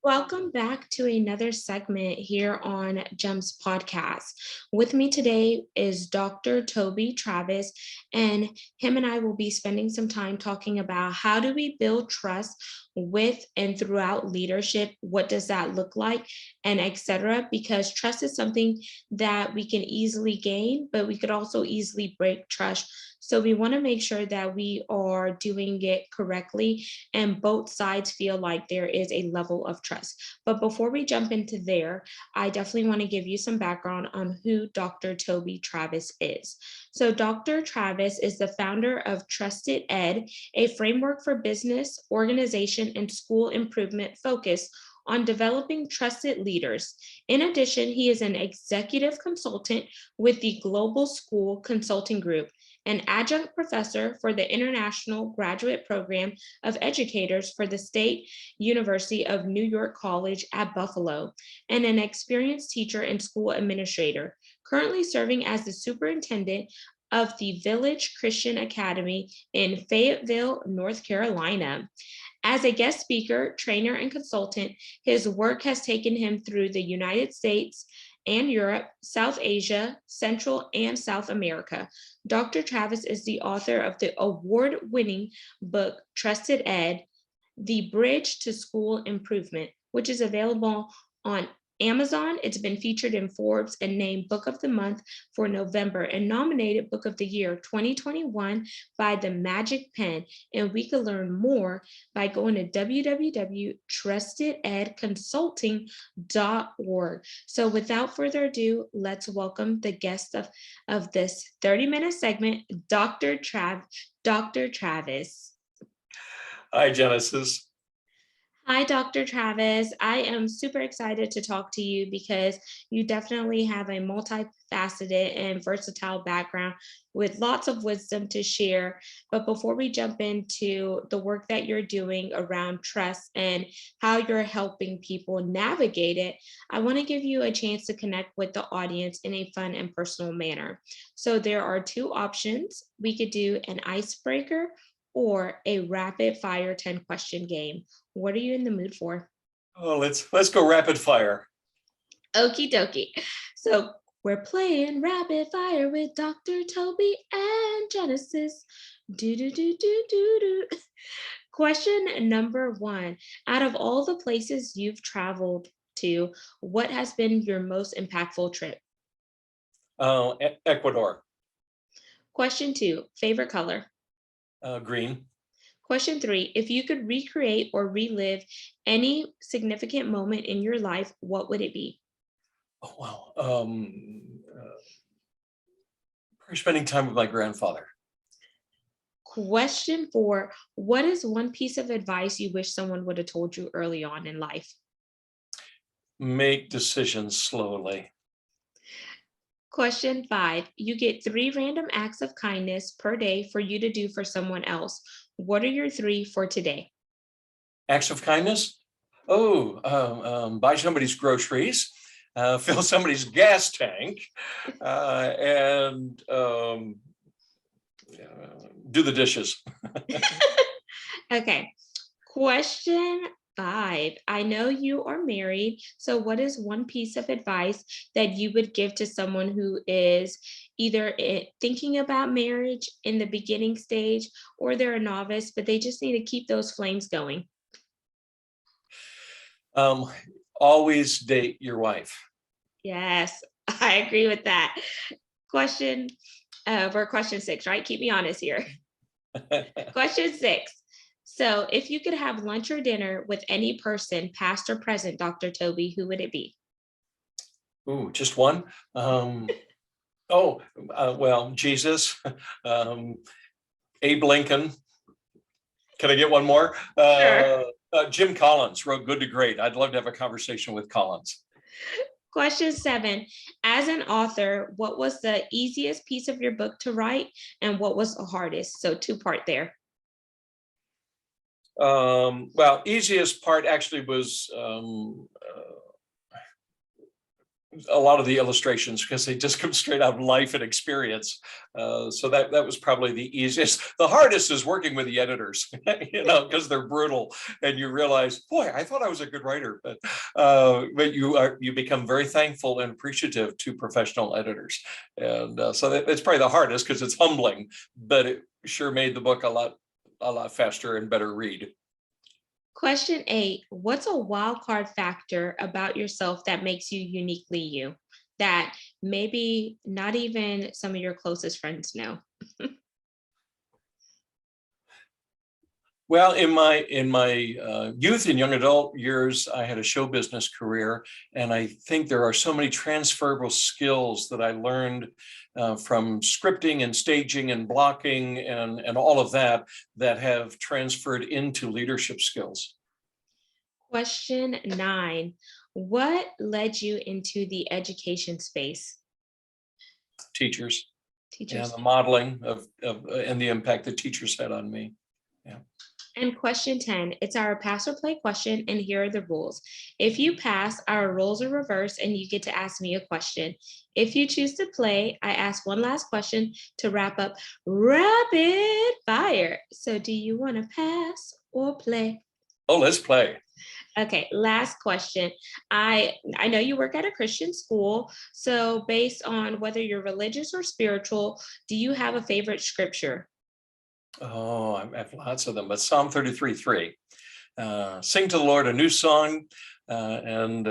Welcome back to another segment here on GEMS podcast. With me today is Dr. Toby Travis, and him and I will be spending some time talking about how do we build trust with and throughout leadership? What does that look like? And etc. Because trust is something that we can easily gain, but we could also easily break trust. So we want to make sure that we are doing it correctly and both sides feel like there is a level of trust. But before we jump into there, I definitely want to give you some background on who Dr. Toby Travis is. So, Dr. Travis is the founder of Trusted Ed, a framework for business, organization, and school improvement focused on developing trusted leaders. In addition, he is an executive consultant with the Global School Consulting Group, an adjunct professor for the International Graduate Program of Educators for the State University of New York College at Buffalo, and an experienced teacher and school administrator, currently serving as the superintendent of the Village Christian Academy in Fayetteville, North Carolina. As a guest speaker, trainer, and consultant, his work has taken him through the United States and Europe, South Asia, Central, and South America. Dr. Travis is the author of the award-winning book, Trusted Ed, The Bridge to School Improvement, which is available on Amazon. It's been featured in Forbes and named Book of the Month for November and nominated Book of the Year 2021 by the Magic Pen. And we can learn more by going to www.trustededconsulting.org. So without further ado, let's welcome the guest of this 30-minute segment, Dr. Travis. Hi, Genesis. Hi, Dr. Travis. I am super excited to talk to you because you definitely have a multifaceted and versatile background with lots of wisdom to share. But before we jump into the work that you're doing around trust and how you're helping people navigate it, I want to give you a chance to connect with the audience in a fun and personal manner. So there are two options. We could do an icebreaker or a rapid fire 10 question game. What are you in the mood for? Oh, let's go rapid fire. Okie dokie. So we're playing rapid fire with Dr. Toby and Genesis. Do do do do do do. Question number one. Out of all the places you've traveled to, what has been your most impactful trip? Ecuador. Question two. Favorite color? Green. Question three, if you could recreate or relive any significant moment in your life, what would it be? Oh, wow. Spending time with my grandfather. Question four, what is one piece of advice you wish someone would have told you early on in life? Make decisions slowly. Question five, you get 3 random acts of kindness per day for you to do for someone else. What are your 3 for today? Acts of kindness? Buy somebody's groceries, fill somebody's gas tank, and do the dishes. Okay. Question 5. I know you are married. So, what is one piece of advice that you would give to someone who is either thinking about marriage in the beginning stage or they're a novice, but they just need to keep those flames going? Always date your wife. Yes, I agree with that. Question for question 6, right? Keep me honest here. Question 6. So, if you could have lunch or dinner with any person, past or present, Dr. Toby, who would it be? Ooh, just one? Jesus, Abe Lincoln. Can I get one more? Sure. Jim Collins wrote Good to Great. I'd love to have a conversation with Collins. Question 7. As an author, what was the easiest piece of your book to write and what was the hardest? So 2-part there. Well, easiest part actually was a lot of the illustrations because they just come straight out of life and experience. So that was probably the easiest. The hardest is working with the editors, because they're brutal, and you realize, boy, I thought I was a good writer, but you become very thankful and appreciative to professional editors, and so it's probably the hardest because it's humbling, but it sure made the book a lot faster and better read. Question 8, what's a wild card factor about yourself that makes you uniquely you that maybe not even some of your closest friends know? Well, in my youth and young adult years, I had a show business career, and I think there are so many transferable skills that I learned from scripting and staging and blocking and all of that have transferred into leadership skills. Question 9, what led you into the education space? Teachers. Teachers. And the modeling of and the impact that teachers had on me. Yeah. And question 10, it's our pass or play question, and here are the rules. If you pass, our roles are reversed and you get to ask me a question. If you choose to play, I ask one last question to wrap up rapid fire. So do you want to pass or play? Oh, let's play. Okay, last question. I know you work at a Christian school, so based on whether you're religious or spiritual, do you have a favorite scripture? Oh, I have lots of them, but Psalm 33:3. Sing to the Lord a new song and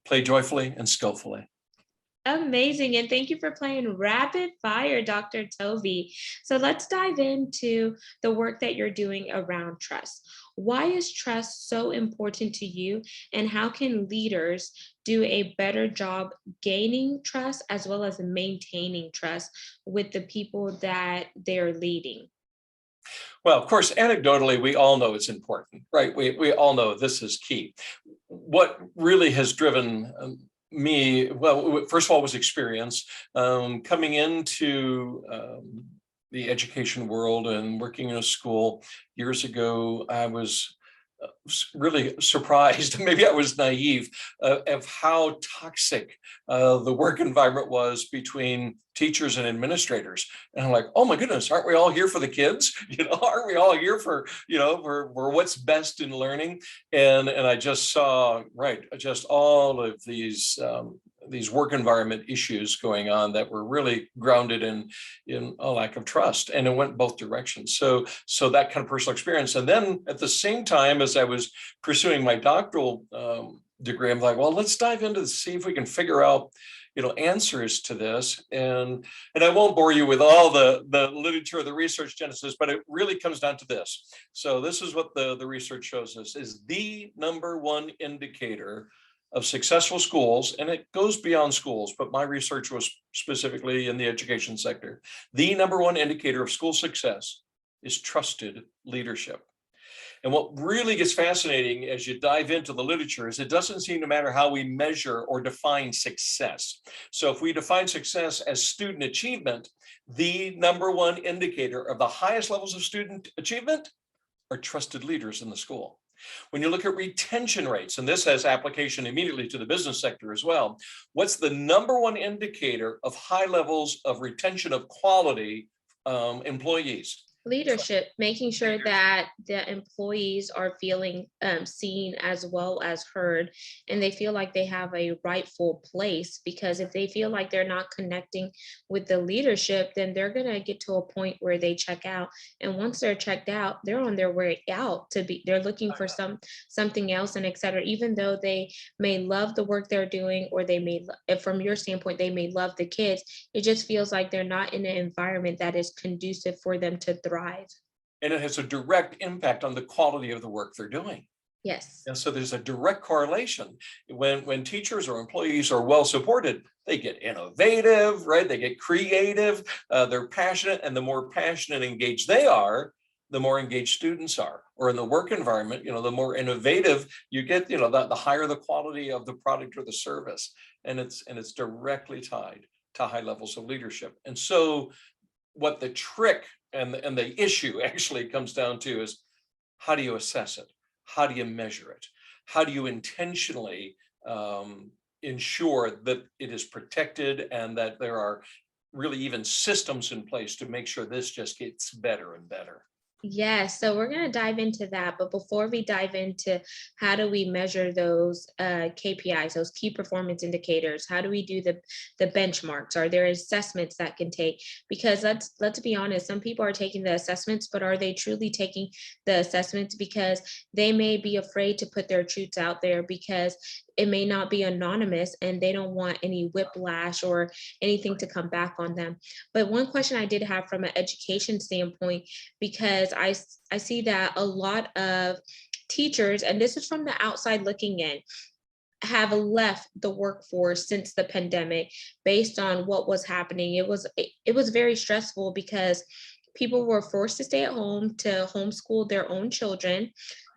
play joyfully and skillfully. Amazing, and thank you for playing rapid fire, Dr. Toby. So let's dive into the work that you're doing around trust. Why is trust so important to you, and how can leaders do a better job gaining trust as well as maintaining trust with the people that they're leading? Well, of course, anecdotally, we all know it's important, right? We all know this is key. What really has driven me, well, first of all, was experience. Coming into the education world and working in a school years ago, I was really surprised, maybe I was naive, of how toxic the work environment was between teachers and administrators. And I'm like, oh my goodness, aren't we all here for the kids? Aren't we all here for, for what's best in learning? And I just saw, right, just all of these work environment issues going on that were really grounded in a lack of trust, and it went both directions. So that kind of personal experience. And then at the same time, as I was pursuing my doctoral degree, I'm like, well, let's dive into this, see if we can figure out answers to this. And I won't bore you with all the literature or the research, Genesis, but it really comes down to this. So this is what the research shows us is the number one indicator of successful schools, and it goes beyond schools, but my research was specifically in the education sector. The number one indicator of school success is trusted leadership. And what really gets fascinating as you dive into the literature is it doesn't seem to matter how we measure or define success. So if we define success as student achievement, the number one indicator of the highest levels of student achievement are trusted leaders in the school. When you look at retention rates, and this has application immediately to the business sector as well, what's the number one indicator of high levels of retention of quality employees? Leadership, making sure that the employees are feeling seen as well as heard, and they feel like they have a rightful place. Because if they feel like they're not connecting with the leadership, then they're going to get to a point where they check out. And once they're checked out, they're on their way out they're looking for something else, and etc. Even though they may love the work they're doing, or they may, from your standpoint, they may love the kids, it just feels like they're not in an environment that is conducive for them to thrive. And it has a direct impact on the quality of the work they're doing. Yes. And so there's a direct correlation. When teachers or employees are well supported, they get innovative, right? They get creative, they're passionate, and the more passionate and engaged they are, the more engaged students are. Or in the work environment, the more innovative you get, the higher the quality of the product or the service. And it's directly tied to high levels of leadership. And so what the trick and the issue actually comes down to is, how do you assess it? How do you measure it? How do you intentionally ensure that it is protected and that there are really even systems in place to make sure this just gets better and better. Yes, so we're going to dive into that. But before we dive into how do we measure those KPIs, those key performance indicators, how do we do the benchmarks? Are there assessments that can take? Because let's be honest, some people are taking the assessments, but are they truly taking the assessments because they may be afraid to put their truths out there because it may not be anonymous and they don't want any whiplash or anything to come back on them. But one question I did have from an education standpoint, because I see that a lot of teachers, and this is from the outside looking in, have left the workforce since the pandemic based on what was happening. It was very stressful because people were forced to stay at home to homeschool their own children,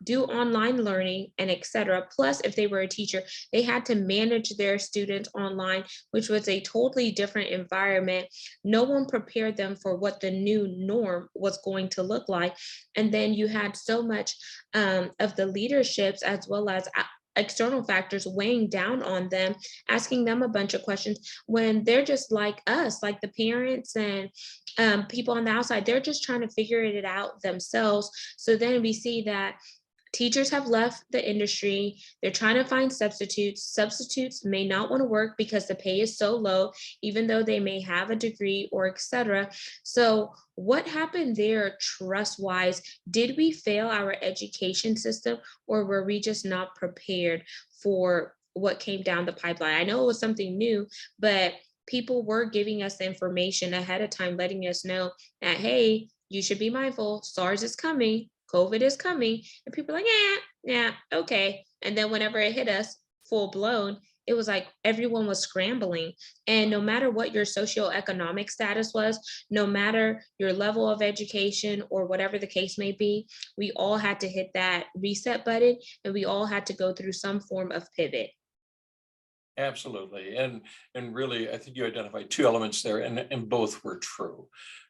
do online learning, and etc. Plus, if they were a teacher, they had to manage their students online, which was a totally different environment. No one prepared them for what the new norm was going to look like. And then you had so much of the leaderships as well as external factors weighing down on them, asking them a bunch of questions when they're just like us, like the parents and people on the outside. They're just trying to figure it out themselves. So then we see that teachers have left the industry. They're trying to find substitutes. Substitutes may not want to work because the pay is so low, even though they may have a degree or etc. So what happened there trust-wise? Did we fail our education system, or were we just not prepared for what came down the pipeline? I know it was something new, but people were giving us the information ahead of time, letting us know that, hey, you should be mindful, SARS is coming, COVID is coming. And people are like, yeah, okay. And then whenever it hit us full blown, it was like everyone was scrambling. And no matter what your socioeconomic status was, no matter your level of education or whatever the case may be, we all had to hit that reset button and we all had to go through some form of pivot. Absolutely. And really, I think you identified two elements there, and both were true,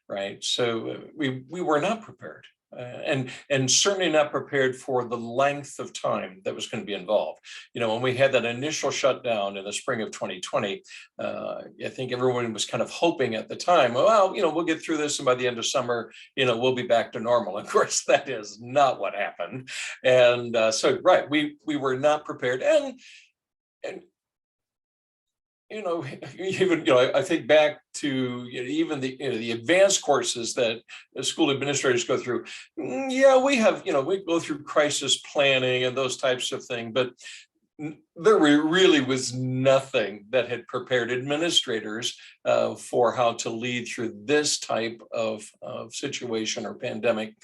right? So we were not prepared. And certainly not prepared for the length of time that was going to be involved. When we had that initial shutdown in the spring of 2020, I think everyone was kind of hoping at the time, well, we'll get through this, and by the end of summer, we'll be back to normal. Of course, that is not what happened. And so, right, we were not prepared. And even I think back to even the advanced courses that the school administrators go through. Yeah, we go through crisis planning and those types of things, but there really was nothing that had prepared administrators for how to lead through this type of situation or pandemic,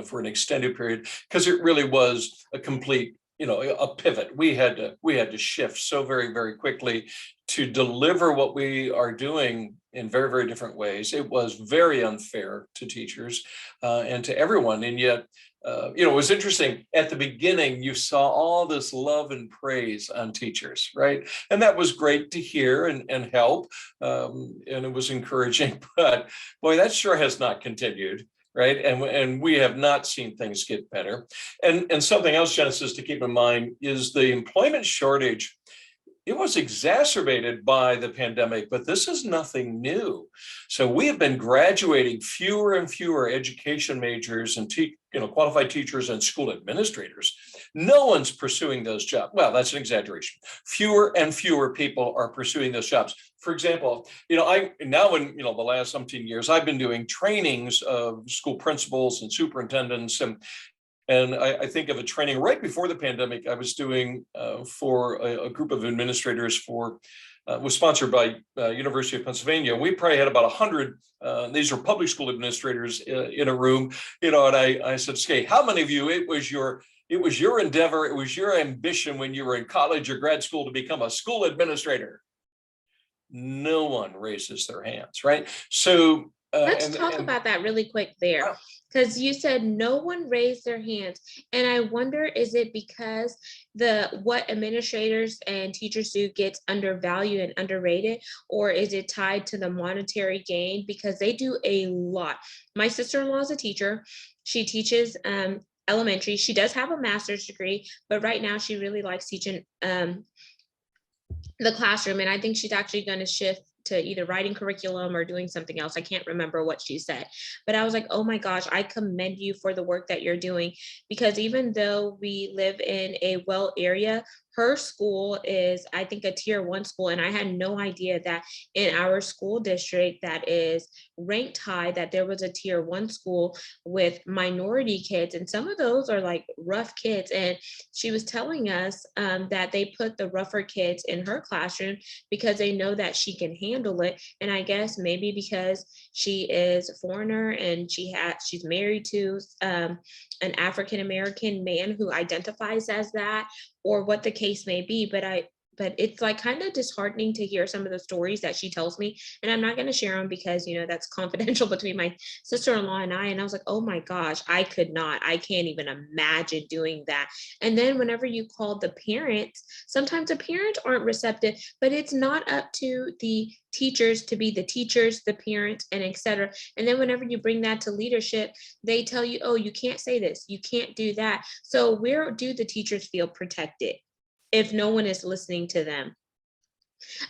for an extended period, because it really was a complete a pivot. We had to shift so very, very quickly to deliver what we are doing in very, very different ways. It was very unfair to teachers and to everyone. And yet, it was interesting. At the beginning, you saw all this love and praise on teachers, right? And that was great to hear and help. And it was encouraging. But boy, that sure has not continued. Right. And we have not seen things get better. And something else, Genesis, to keep in mind is the employment shortage. It was exacerbated by the pandemic, but this is nothing new. So we have been graduating fewer and fewer education majors and qualified teachers and school administrators. No one's pursuing those jobs. Well, that's an exaggeration. Fewer and fewer people are pursuing those jobs. For example, I now in the last umpteen years, I've been doing trainings of school principals and superintendents, and I think of a training right before the pandemic I was doing for a group of administrators was sponsored by University of Pennsylvania. We probably had about 100. These are public school administrators in a room, and I said, "Okay, how many of you? It was your endeavor. It was your ambition when you were in college or grad school to become a school administrator." No one raises their hands, right? So Let's talk about that really quick there, because you said no one raised their hands. And I wonder, is it because what administrators and teachers do gets undervalued and underrated, or is it tied to the monetary gain? Because they do a lot. My sister-in-law is a teacher. She teaches elementary. She does have a master's degree, but right now she really likes teaching the classroom. And I think she's actually going to shift to either writing curriculum or doing something else. I can't remember what she said, but I was like, oh my gosh, I commend you for the work that you're doing, because even though we live in a well area, her school is, I think, a tier 1 school. And I had no idea that in our school district that is ranked high, that there was a tier 1 school with minority kids. And some of those are like rough kids. And she was telling us that they put the rougher kids in her classroom because they know that she can handle it. And I guess maybe because she is a foreigner and she's married to an African American man who identifies as that, or what the case may be. But it's like kind of disheartening to hear some of the stories that she tells me. And I'm not going to share them because, that's confidential between my sister-in-law and I. And I was like, oh my gosh, I can't even imagine doing that. And then whenever you call the parents, sometimes the parents aren't receptive, but it's not up to the teachers to be the teachers, the parents, and etc. And then whenever you bring that to leadership, they tell you, oh, you can't say this, you can't do that. So where do the teachers feel protected if no one is listening to them?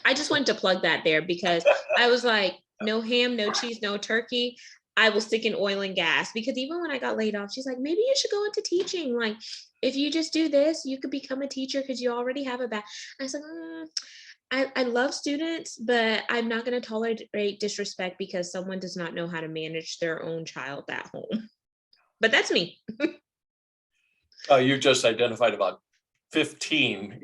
I just wanted to plug that there because I was like, no ham, no cheese, no turkey. I will stick in oil and gas. Because even when I got laid off, she's like, maybe you should go into teaching. Like, if you just do this, you could become a teacher because you already have a back. I was like, I love students, but I'm not going to tolerate disrespect because someone does not know how to manage their own child at home. But that's me. You just identified about 15,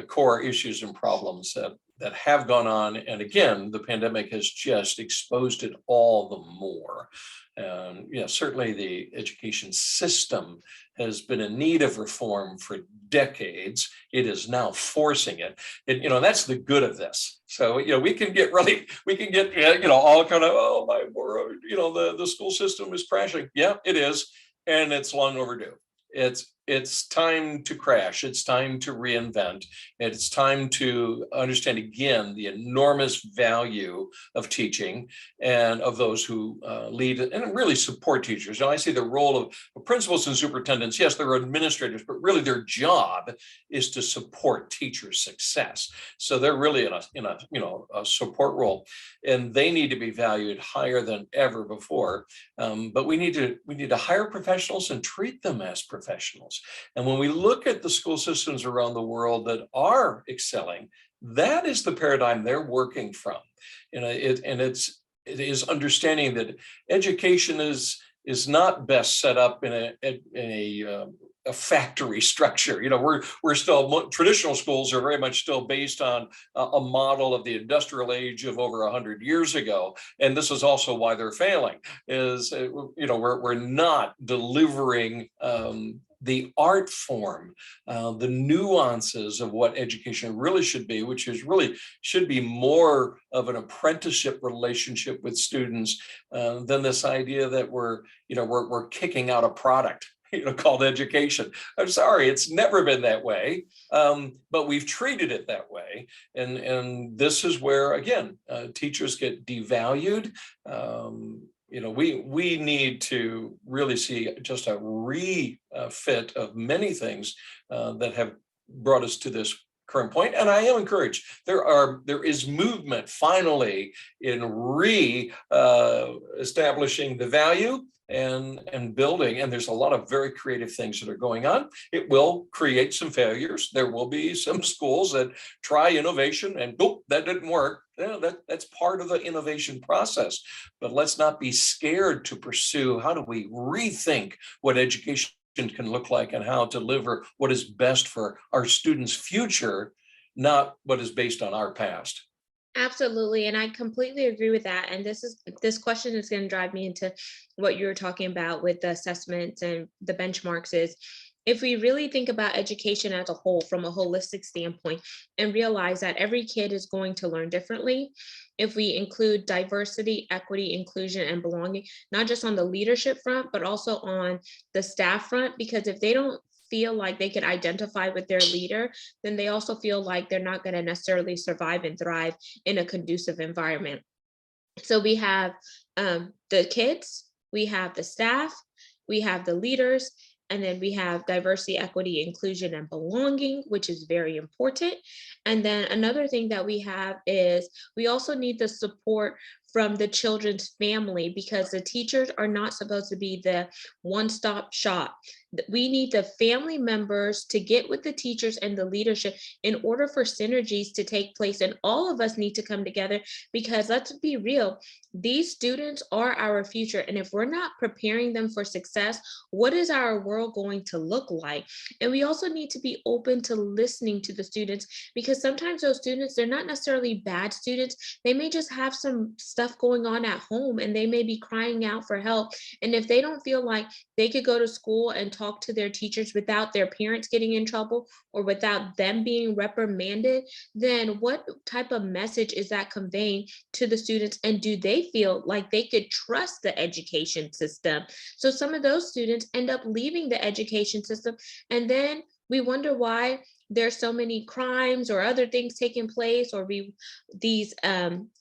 core issues and problems that have gone on. And again, the pandemic has just exposed it all the more. And certainly the education system has been in need of reform for decades. It is now forcing it. And, that's the good of this. So, we can get all kind of, oh my word, the school system is crashing. Yeah, it is. And it's long overdue. It's time to crash. It's time to reinvent. It's time to understand again the enormous value of teaching and of those who lead and really support teachers. I see the role of principals and superintendents. Yes, they're administrators, but really their job is to support teacher success. So they're really in a support role, and they need to be valued higher than ever before. But we need to hire professionals and treat them as professionals. And when we look at the school systems around the world that are excelling, that is the paradigm they're working from. It is understanding that education is not best set up in a factory structure. We're still, traditional schools are very much still based on a model of the industrial age of over 100 years ago. And this is also why they're failing, is, we're not delivering the art form, the nuances of what education really should be, which should be more of an apprenticeship relationship with students than this idea that we're kicking out a product called education. I'm sorry, it's never been that way, but we've treated it that way. And this is where, again, teachers get devalued. We need to really see just a refit of many things that have brought us to this current point. And I am encouraged. There is movement finally in establishing the value and building. And there's a lot of very creative things that are going on. It will create some failures. There will be some schools that try innovation and that didn't work. That's part of the innovation process. But let's not be scared to pursue, how do we rethink what education can look like and how to deliver what is best for our students' future, not what is based on our past. Absolutely. And I completely agree with that. And this question is going to drive me into what you were talking about with the assessments and the benchmarks. Is if we really think about education as a whole from a holistic standpoint and realize that every kid is going to learn differently, if we include diversity, equity, inclusion, and belonging, not just on the leadership front, but also on the staff front, because if they don't feel like they can identify with their leader, then they also feel like they're not going to necessarily survive and thrive in a conducive environment. So we have the kids, we have the staff, we have the leaders, And then we have diversity, equity, inclusion, and belonging, which is very important. And then another thing that we have is we also need the support from the children's family, because the teachers are not supposed to be the one-stop shop. We need the family members to get with the teachers and the leadership in order for synergies to take place. And all of us need to come together, because let's be real, these students are our future. And if we're not preparing them for success, what is our world going to look like? And we also need to be open to listening to the students, because sometimes those students, they're not necessarily bad students. They may just have some stuff going on at home and they may be crying out for help. And if they don't feel like they could go to school and talk to their teachers without their parents getting in trouble or without them being reprimanded, then what type of message is that conveying to the students? And do they feel like they could trust the education system? So some of those students end up leaving the education system, and then we wonder why there's so many crimes or other things taking place, or these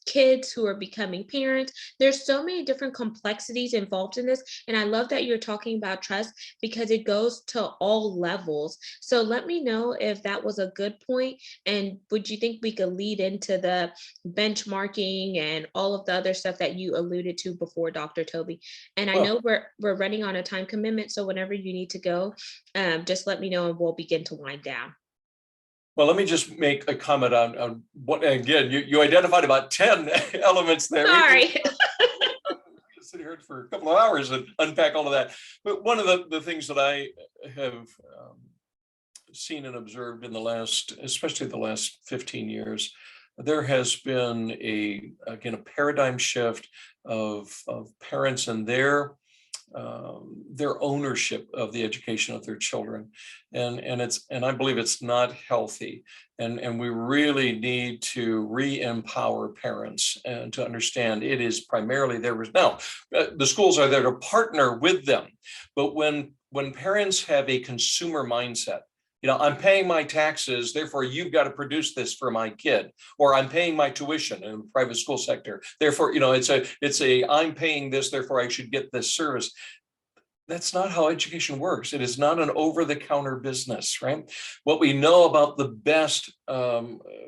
kids who are becoming parents. There's so many different complexities involved in this. And I love that you're talking about trust, because it goes to all levels. So let me know if that was a good point. And would you think we could lead into the benchmarking and all of the other stuff that you alluded to before, Dr. Toby? And I Well, know we're running on a time commitment, so whenever you need to go, just let me know and we'll begin to wind down. well, let me just make a comment on what, again, you identified about 10 elements there. Sorry. Sit here for a couple of hours and unpack all of that. But one of the things that I have seen and observed in the last, especially the last 15 years, there has been again, a paradigm shift of parents and their ownership of the education of their children, and I believe it's not healthy, and we really need to re-empower parents and to understand it is primarily now. The schools are there to partner with them, but when parents have a consumer mindset, I'm paying my taxes, therefore you've got to produce this for my kid, or I'm paying my tuition in the private school sector, therefore, it's a I'm paying this, therefore I should get this service. That's not how education works. It is not an over-the-counter business, right? What we know about the best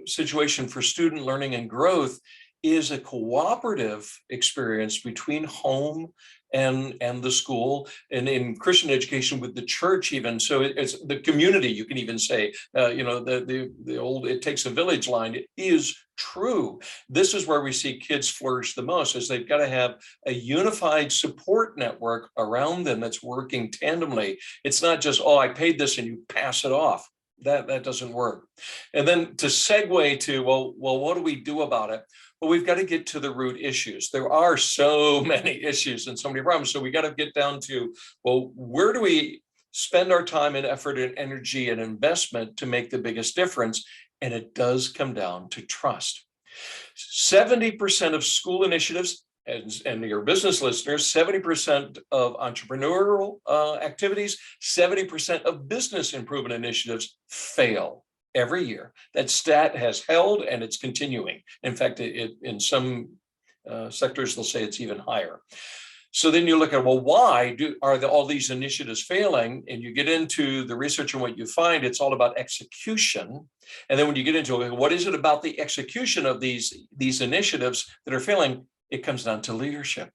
situation for student learning and growth is a cooperative experience between home and the school, and in Christian education with the church even. So it's the community, you can even say, the old "it takes a village" line is true. This is where we see kids flourish the most, is they've got to have a unified support network around them that's working tandemly. It's not just, oh, I paid this and you pass it off. That doesn't work. And then to segue to, well, what do we do about it? Well, we've got to get to the root issues. There are so many issues and so many problems. So we got to get down to, well, where do we spend our time and effort and energy and investment to make the biggest difference? And it does come down to trust. 70% of school initiatives, and your business listeners, 70% of entrepreneurial activities, 70% of business improvement initiatives fail every year. That stat has held and it's continuing. In fact, in some sectors, they'll say it's even higher. So then you look at, well, why are all these initiatives failing? And you get into the research, and what you find, it's all about execution. And then when you get into what is it about the execution of these initiatives that are failing, it comes down to leadership.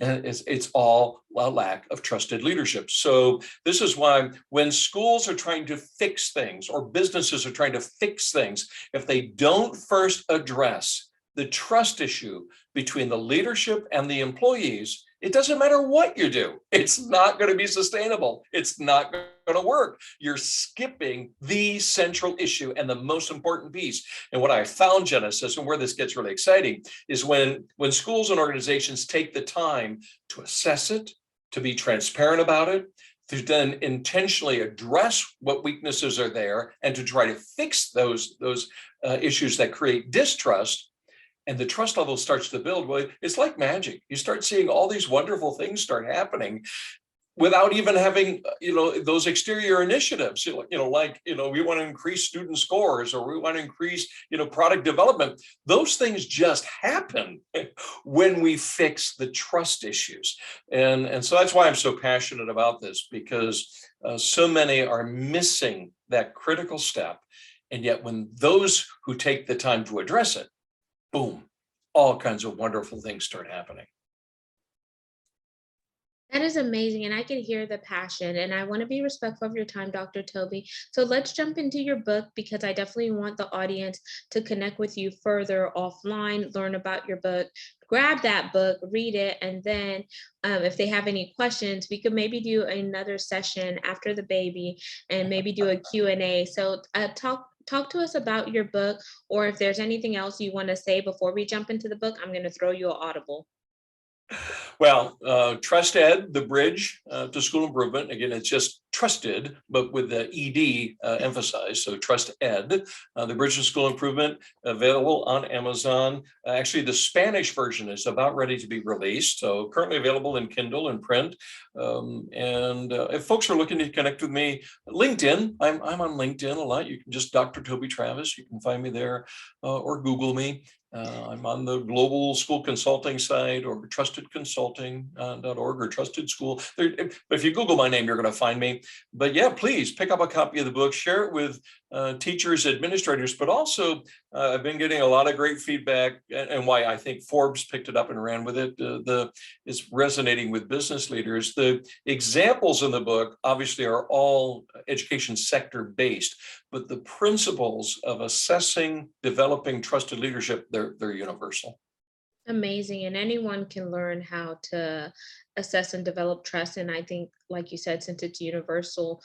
And it's all a lack of trusted leadership. So this is why when schools are trying to fix things, or businesses are trying to fix things, if they don't first address the trust issue between the leadership and the employees, it doesn't matter what you do. It's not going to be sustainable. It's not going to work. You're skipping the central issue and the most important piece. And what I found, Genesis, and where this gets really exciting, is when schools and organizations take the time to assess it, to be transparent about it, to then intentionally address what weaknesses are there, and to try to fix those issues that create distrust, and the trust level starts to build. Well, it's like magic. You start seeing all these wonderful things start happening. without even having, those exterior initiatives, we want to increase student scores, or we want to increase, product development. Those things just happen when we fix the trust issues. And so that's why I'm so passionate about this, because so many are missing that critical step. And yet when those who take the time to address it, boom, all kinds of wonderful things start happening. That is amazing, and I can hear the passion, and I want to be respectful of your time, Dr. Toby. So let's jump into your book, because I definitely want the audience to connect with you further offline, learn about your book, grab that book, read it, and then if they have any questions, we could maybe do another session after the baby and maybe do a Q&A. So talk to us about your book, or if there's anything else you want to say before we jump into the book. I'm going to throw you an audible. Well, Trust Ed, the bridge to school improvement. Again, it's just trusted, but with the ED emphasized. So Trust Ed, the bridge to school improvement, available on Amazon. Actually, the Spanish version is about ready to be released. So currently available in Kindle and print. And if folks are looking to connect with me, LinkedIn, I'm on LinkedIn a lot. You can just Dr. Toby Travis. You can find me there, or Google me. I'm on the global school consulting site, or trustedconsulting.org, or Trusted School. But if you Google my name, you're going to find me. But yeah, please pick up a copy of the book, share it with teachers, administrators, but also I've been getting a lot of great feedback, and why I think Forbes picked it up and ran with it. It's resonating with business leaders. The examples in the book obviously are all education sector based, but the principles of assessing, developing trusted leadership, they're universal. Amazing. And anyone can learn how to assess and develop trust. And I think, like you said, since it's universal,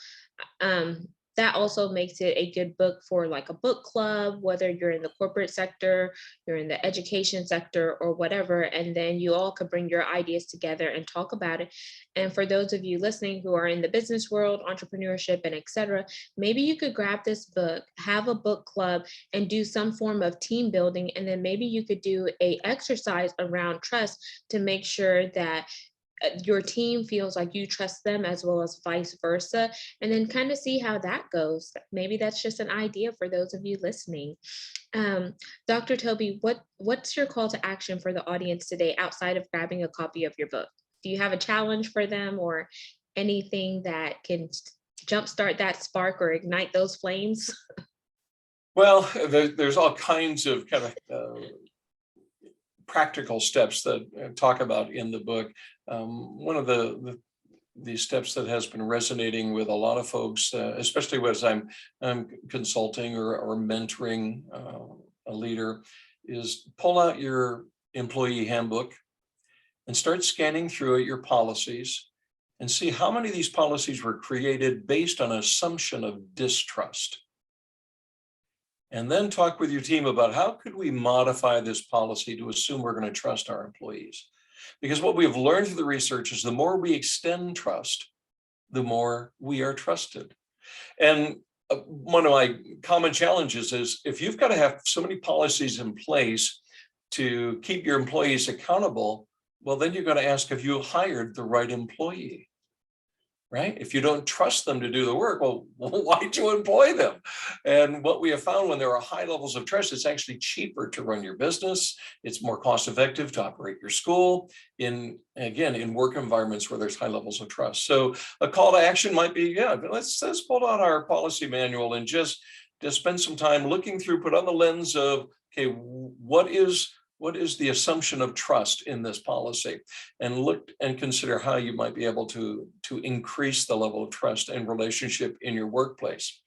um, that also makes it a good book for like a book club, whether you're in the corporate sector, you're in the education sector, or whatever. And then you all could bring your ideas together and talk about it. And for those of you listening who are in the business world, entrepreneurship, and etc., maybe you could grab this book, have a book club, and do some form of team building. And then maybe you could do a exercise around trust to make sure that your team feels like you trust them, as well as vice versa, and then kind of see how that goes. Maybe that's just an idea for those of you listening. Dr. Toby, what's your call to action for the audience today, outside of grabbing a copy of your book? Do you have a challenge for them, or anything that can jumpstart that spark or ignite those flames? Well, there's all kinds of kind of practical steps that I talk about in the book. One of the steps that has been resonating with a lot of folks, especially as I'm consulting or mentoring a leader, is pull out your employee handbook and start scanning through it, your policies, and see how many of these policies were created based on assumption of distrust. And then talk with your team about how could we modify this policy to assume we're going to trust our employees. Because what we've learned through the research is the more we extend trust, the more we are trusted. And one of my common challenges is, if you've got to have so many policies in place to keep your employees accountable, well, then you're going to ask if you hired the right employee. Right? If you don't trust them to do the work, well, why'd you employ them? And what we have found, when there are high levels of trust, it's actually cheaper to run your business. It's more cost effective to operate your school in work environments where there's high levels of trust. So a call to action might be, let's pull out our policy manual and just spend some time looking through, put on the lens of, okay, what is the assumption of trust in this policy, and look and consider how you might be able to increase the level of trust and relationship in your workplace.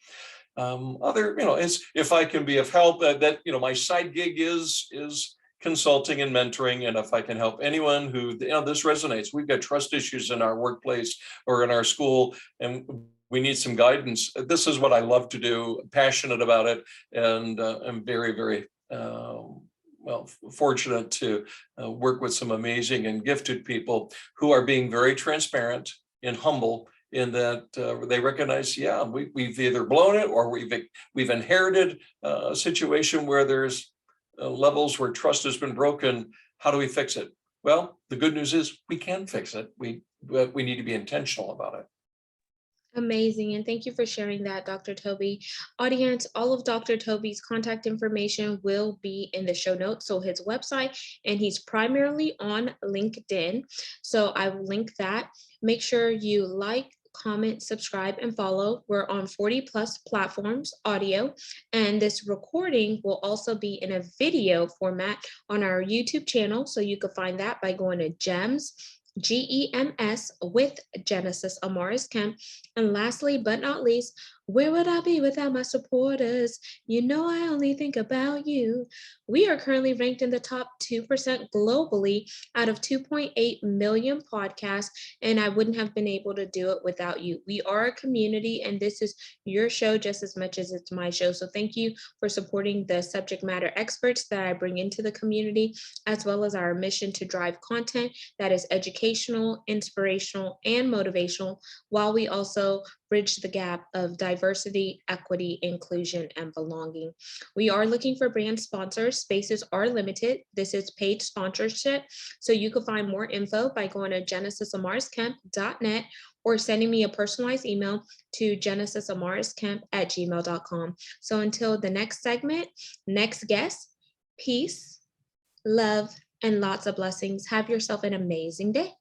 It's, if I can be of help, my side gig is consulting and mentoring. And if I can help anyone who, this resonates, we've got trust issues in our workplace or in our school, and we need some guidance. This is what I love to do, passionate about it, and I'm very, very fortunate to work with some amazing and gifted people who are being very transparent and humble, in that they recognize, we've either blown it, or we've inherited a situation where there's levels where trust has been broken. How do we fix it? Well, the good news is we can fix it. We but we need to be intentional about it. Amazing. And thank you for sharing that, Dr. Toby. Audience, all of Dr. Toby's contact information will be in the show notes. So his website, and he's primarily on LinkedIn. So I will link that. Make sure you like, comment, subscribe, and follow. We're on 40 plus platforms, audio, and this recording will also be in a video format on our YouTube channel. So you can find that by going to GEMS with Genesis Amaris Kemp. And lastly, but not least, where would I be without my supporters? You know, I only think about you. We are currently ranked in the top 2% globally out of 2.8 million podcasts, and I wouldn't have been able to do it without you. We are a community, and this is your show just as much as it's my show. So thank you for supporting the subject matter experts that I bring into the community, as well as our mission to drive content that is educational, inspirational, and motivational, while we also bridge the gap of diversity, equity, inclusion, and belonging. We are looking for brand sponsors. Spaces are limited. This is paid sponsorship. So you can find more info by going to genesisamarisKemp.net or sending me a personalized email to genesisamarisKemp@gmail.com. So until the next segment, next guest, peace, love, and lots of blessings. Have yourself an amazing day.